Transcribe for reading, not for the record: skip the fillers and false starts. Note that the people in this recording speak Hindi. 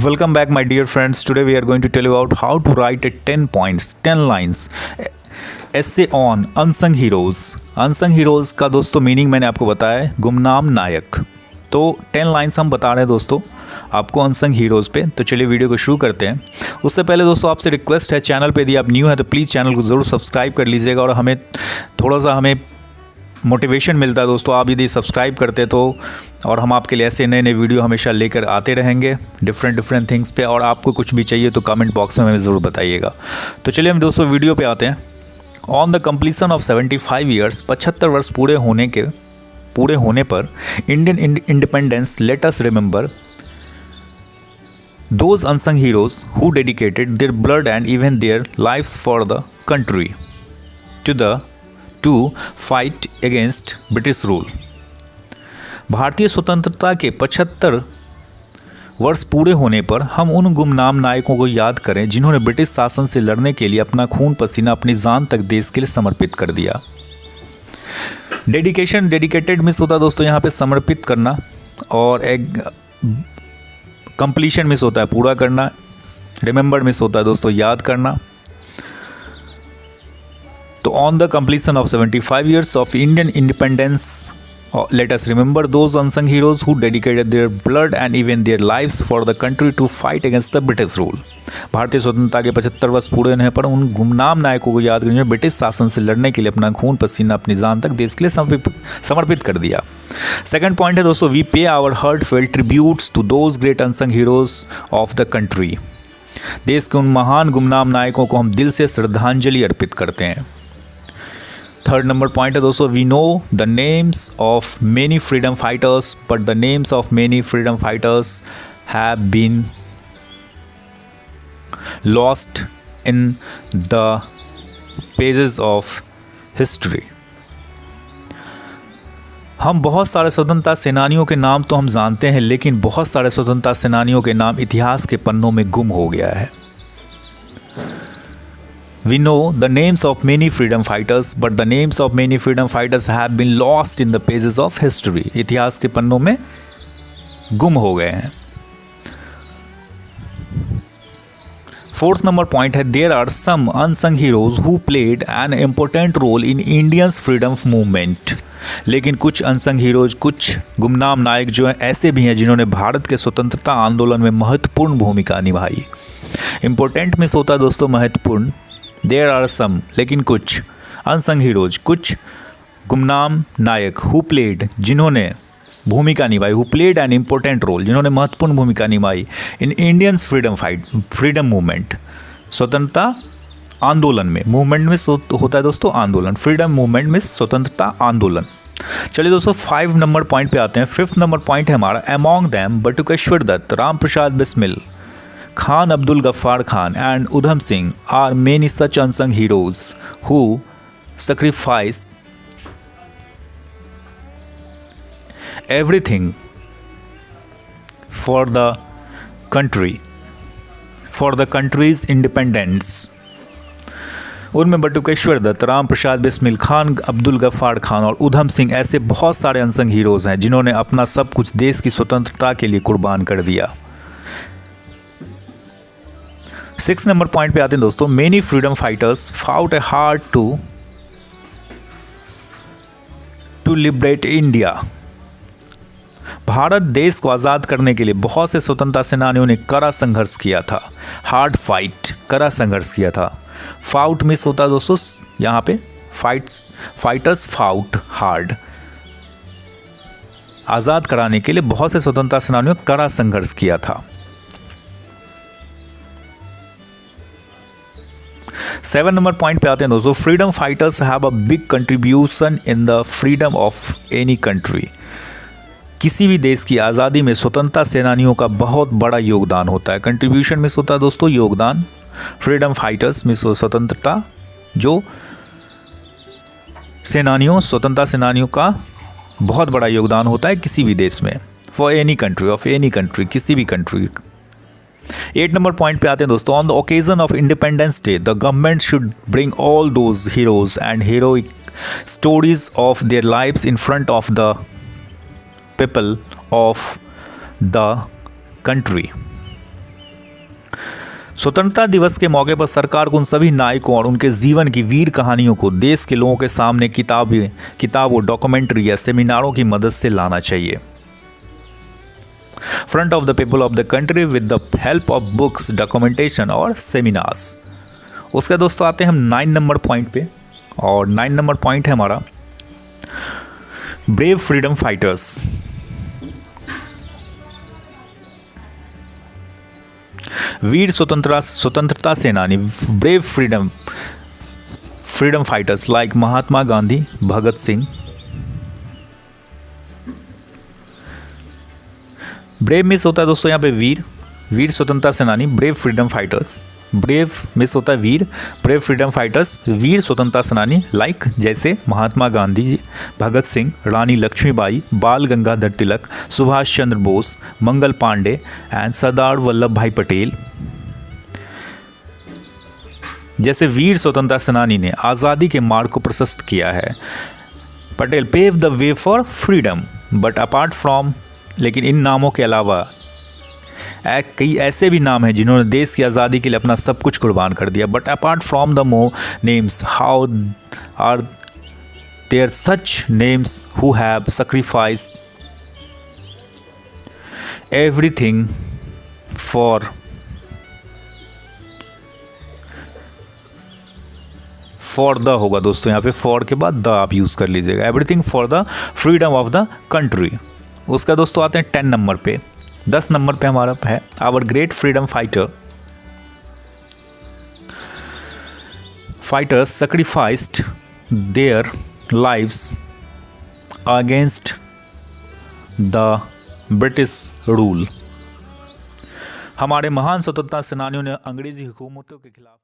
Welcome back, my dear friends. Today we are going to tell you about how to write a 10 points, 10 lines essay on unsung heroes. Unsung heroes का दोस्तों मीनिंग मैंने आपको बताया है, गुमनाम नायक। तो 10 लाइन्स हम बता रहे हैं दोस्तों आपको अनसंग हीरोज़ पे। तो चलिए वीडियो को शुरू करते हैं। उससे पहले दोस्तों आपसे रिक्वेस्ट है, चैनल पे यदि आप न्यू है तो प्लीज़ चैनल को ज़रूर सब्सक्राइब कर लीजिएगा और हमें थोड़ा सा मोटिवेशन मिलता है दोस्तों आप यदि सब्सक्राइब करते तो, और हम आपके लिए ऐसे नए नए वीडियो हमेशा लेकर आते रहेंगे डिफरेंट थिंग्स पे। और आपको कुछ भी चाहिए तो कमेंट बॉक्स में हमें ज़रूर बताइएगा। तो चलिए हम दोस्तों वीडियो पे आते हैं। On the completion of 75 years, 75 वर्ष पूरे होने पर Indian independence, let us remember those unsung heroes who dedicated their blood and even their lives for the country to fight against British rule. भारतीय स्वतंत्रता के 75 वर्ष पूरे होने पर हम उन गुमनाम नायकों को याद करें जिन्होंने ब्रिटिश शासन से लड़ने के लिए अपना खून पसीना, अपनी जान तक देश के लिए समर्पित कर दिया। डेडिकेटेड मिस होता है दोस्तों यहाँ पे समर्पित करना, और एक कंप्लीशन मिस होता है पूरा करना, रिमेंबर मिस होता है दोस्तों याद करना। तो on the completion of 75 years of Indian independence, let us remember those unsung heroes who dedicated their blood and even their lives for the country to fight against the British rule। भारतीय स्वतंत्रता के 75 वर्ष पूरे होने पर उन गुमनाम नायकों को याद करने ब्रिटिश शासन से लड़ने के लिए अपना खून पसीना, अपनी जान तक देश के लिए समर्पित कर दिया। सेकंड पॉइंट है दोस्तों, we pay our heartfelt tributes to those great unsung heroes of the country. देश के उन महान गुमनाम नायकों को हम दिल से श्रद्धांजलि अर्पित करते हैं। थर्ड नंबर पॉइंट है दोस्तों, we know the names of many freedom fighters but the names of many freedom fighters have been lost in the pages of history. हम बहुत सारे स्वतंत्रता सेनानियों के नाम तो हम जानते हैं, लेकिन बहुत सारे स्वतंत्रता सेनानियों के नाम इतिहास के पन्नों में गुम हो गया है। We know the names of many freedom fighters, but the names of many freedom fighters have been lost in the pages of history। इतिहास के पन्नों में गुम हो गए हैं। फोर्थ नंबर पॉइंट है, there are some unsung heroes who played an important role in India's freedom movement। लेकिन कुछ अनसंग हीरोज, कुछ गुमनाम नायक जो हैं ऐसे भी हैं जिन्होंने भारत के स्वतंत्रता आंदोलन में महत्वपूर्ण भूमिका निभाई। इंपॉर्टेंट मिस होता है दोस्तों महत्वपूर्ण। देयर आर सम, लेकिन कुछ अनसंग हीरोज, कुछ गुमनाम नायक हु प्लेड, जिन्होंने भूमिका निभाई, who played an important role, जिन्होंने महत्वपूर्ण भूमिका निभाई इन इंडियंस फ्रीडम मूवमेंट, स्वतंत्रता आंदोलन में। मूवमेंट में होता है दोस्तों आंदोलन, फ्रीडम मूवमेंट में स्वतंत्रता आंदोलन। चलिए दोस्तों 5 नंबर पॉइंट पे आते हैं। 5th नंबर पॉइंट है हमारा, among them Batukeshwar Dutt, Ram Prasad Bismil, Khan Abdul Ghaffar Khan and Udham Singh are many such unsung heroes who sacrificed everything for the country, for the country's independence। उनमें बटुकेश्वर दत्त, राम प्रसाद बिस्मिल, खान अब्दुल गफ्फार खान और उधम सिंह ऐसे बहुत सारे अनसंग हीरोज़ हैं जिन्होंने अपना सब कुछ देश की स्वतंत्रता के लिए कुर्बान कर दिया। 6 नंबर पॉइंट पे आते हैं दोस्तों, many freedom fighters fought a hard to liberate India. Bharat देश को आज़ाद करने के लिए बहुत से स्वतंत्रता सेनानियों ने कड़ा संघर्ष किया था। हार्ड फाइट, कड़ा संघर्ष किया था। फाउट मिस होता है दोस्तों यहाँ पे, फाइटर्स फाउट हार्ड। आज़ाद कराने के लिए बहुत से स्वतंत्रता सेनानियों ने कड़ा संघर्ष किया था। 7 नंबर पॉइंट पे आते हैं दोस्तों, freedom fighters have a big contribution in the freedom of any country. किसी भी देश की आज़ादी में स्वतंत्रता सेनानियों का बहुत बड़ा योगदान होता है। कंट्रीब्यूशन मिस होता है दोस्तों योगदान, फ्रीडम फाइटर्स मिस हो स्वतंत्रता, जो सेनानियों, स्वतंत्रता सेनानियों का बहुत बड़ा योगदान होता है किसी भी देश में, for any country, of any country, किसी भी कंट्री। 8 नंबर पॉइंट पे आते हैं दोस्तों, on the occasion of independence day the government should bring all those heroes and heroic stories of their lives in front of the people of the country. स्वतंत्रता दिवस के मौके पर सरकार को उन सभी नायकों और उनके जीवन की वीर कहानियों को देश के लोगों के सामने किताबों, डॉक्यूमेंट्री या सेमिनारों की मदद से लाना चाहिए। Front of the people of the country with the help of books, documentation और सेमिनार्स। उसके दोस्तों आते हैं हम 9 नंबर पॉइंट पे, और 9 नंबर पॉइंट है हमारा ब्रेव फ्रीडम फाइटर्स। वीर स्वतंत्रता सेनानी, brave freedom fighters like Mahatma Gandhi, Bhagat Singh. Brave miss होता है दोस्तों यहाँ पे वीर स्वतंत्रता सेनानी, brave freedom fighters. Brave miss होता है वीर, ब्रेव फ्रीडम फाइटर्स, वीर स्वतंत्रता सेनानी लाइक जैसे महात्मा गांधी, भगत सिंह, रानी लक्ष्मीबाई, बाल गंगाधर तिलक, सुभाष चंद्र बोस, मंगल पांडे एंड सरदार वल्लभ भाई पटेल। जैसे वीर स्वतंत्रता सेनानी ने आज़ादी के मार्ग को प्रशस्त किया है, Patel pave the way for freedom, but apart from, लेकिन इन नामों के अलावा कई ऐसे भी नाम हैं जिन्होंने देश की आज़ादी के लिए अपना सब कुछ कुर्बान कर दिया। But apart from the more names, how are there such names who have sacrificed everything for the होगा दोस्तों, यहाँ पे फॉर के बाद द आप यूज़ कर लीजिएगा, everything for the freedom of the country. उसका दोस्तों आते हैं 10 नंबर पे। 10 नंबर पे हमारा है our great freedom fighters sacrificed their lives against the British rule. हमारे महान स्वतंत्रता सेनानियों ने अंग्रेजी हुकूमतों के खिलाफ